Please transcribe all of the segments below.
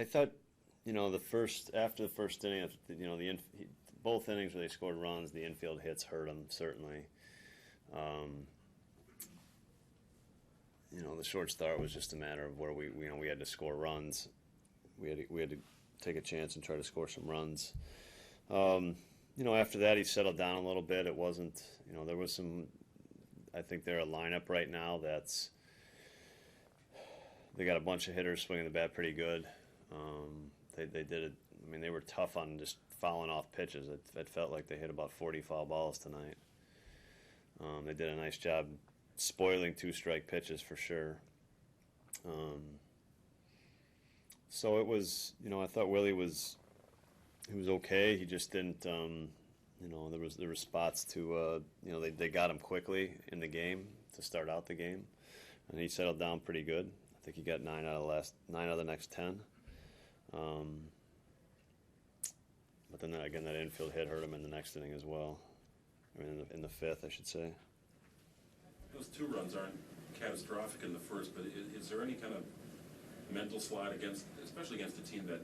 I thought, after the first inning, both innings where they scored runs, the infield hits hurt them certainly. The short start was just a matter of where we had to score runs. We had to take a chance and try to score some runs. After that he settled down a little bit. It wasn't, there was some. I think they're a lineup right now they got a bunch of hitters swinging the bat pretty good. They did it. I mean, they were tough on just fouling off pitches. It felt like they hit about 40 foul balls tonight. They did a nice job spoiling two-strike pitches for sure. So it was, I thought Willie was okay. He just didn't, there were spots to, they got him quickly in the game to start out the game, and he settled down pretty good. I think he got 9 out of the next 10. But then again, that infield hit hurt him in the next inning as well. I mean, in the fifth, I should say. Those 2 runs aren't catastrophic in the first, but is there any kind of mental slide especially against a team that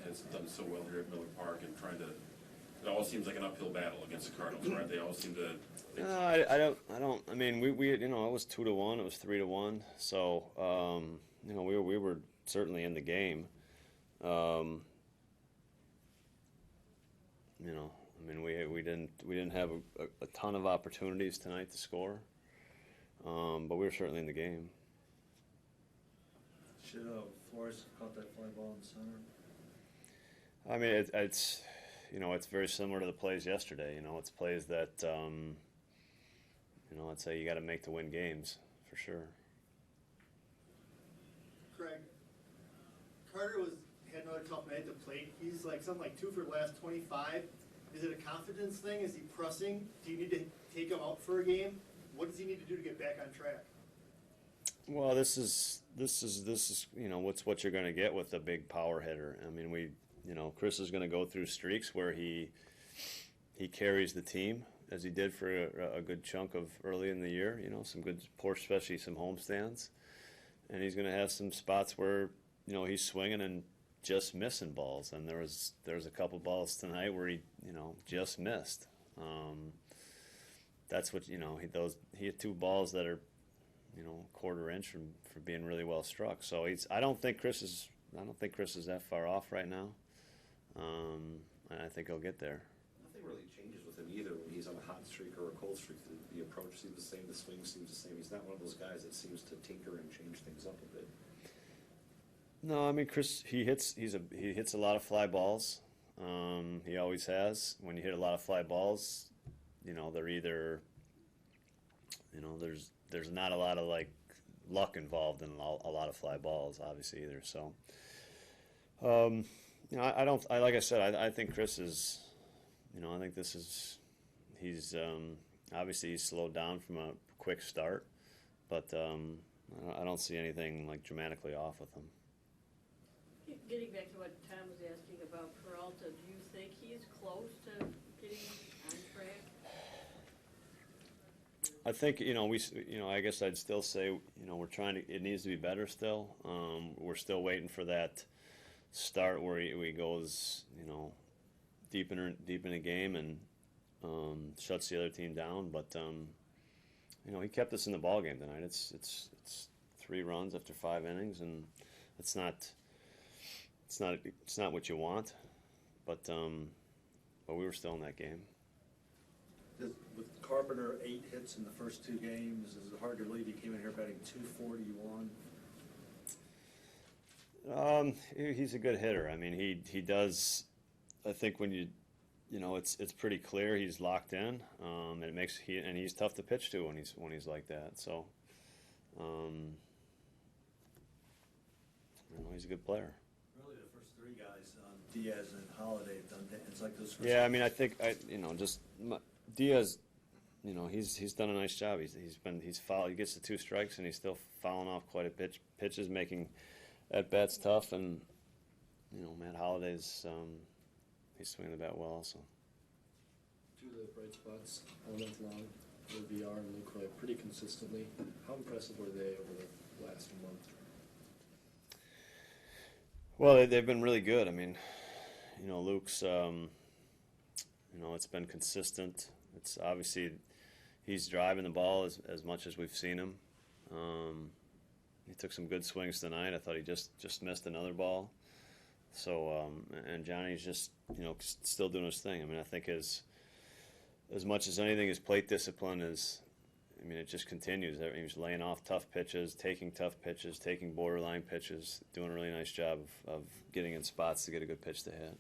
has done so well here at Miller Park and trying to? It always seems like an uphill battle against the Cardinals, right? They always seem to. No, I don't. I mean, we it was 2-1. It was 3-1. So we were certainly in the game. I mean, we didn't have a ton of opportunities tonight to score, but we were certainly in the game. Should Flores have caught that fly ball in the center? I mean, it's very similar to the plays yesterday. It's plays that I'd say you got to make to win games for sure. Craig, Carter had another tough night at the plate. He's something like 2 for the last 25. Is it a confidence thing? Is he pressing? Do you need to take him out for a game? What does he need to do to get back on track? Well, this is what's what you're going to get with a big power hitter. I mean, Chris is going to go through streaks where he carries the team as he did for a good chunk of early in the year. Some good, especially some homestands, and he's going to have some spots where he's swinging and just missing balls, and there was a couple balls tonight where he just missed. That's what he had 2 balls that are quarter inch for being really well struck. So I don't think Chris is that far off right now, and I think he'll get there. Nothing really changes with him either when he's on a hot streak or a cold streak. The approach seems the same, the swing seems the same. He's not one of those guys that seems to tinker and change things up a bit. No, I mean, Chris, he hits a lot of fly balls. He always has. When you hit a lot of fly balls, they're either, there's not a lot of luck involved in a lot of fly balls, obviously either. So, like I said, I think Chris is, I think he's obviously he's slowed down from a quick start, but I don't see anything dramatically off with him. Getting back to what Tom was asking about Peralta, do you think he's close to getting on track? I think I guess I'd still say we're trying to. It needs to be better still. We're still waiting for that start where he goes deep in the game and shuts the other team down. But he kept us in the ball game tonight. It's 3 runs after 5 innings, and it's not what you want, but we were still in that game. With Carpenter 8 hits in the first 2 games, is it hard to believe he came in here batting .241? He's a good hitter. I mean, he does. I think when it's pretty clear he's locked in, and and he's tough to pitch to when he's like that. So, he's a good player. Really, the first 3 guys, Diaz and Holiday, have done. It's like those. Yeah, I mean, I think Diaz. He's done a nice job. He's fouled. He gets the 2 strikes, and he's still fouling off quite a pitches, making at bats tough. And Matt Holliday's he's swinging the bat well also. 2 of the bright spots all month long were VR and Luke Roy pretty consistently. How impressive were they over the last month? Well, they've been really good. I mean, Luke's, it's been consistent. It's obviously he's driving the ball as much as we've seen him. He took some good swings tonight. I thought he just missed another ball. So, and Johnny's just, still doing his thing. I mean, I think as much as anything, his plate discipline is, it just continues. He was laying off tough pitches, taking borderline pitches, doing a really nice job of getting in spots to get a good pitch to hit.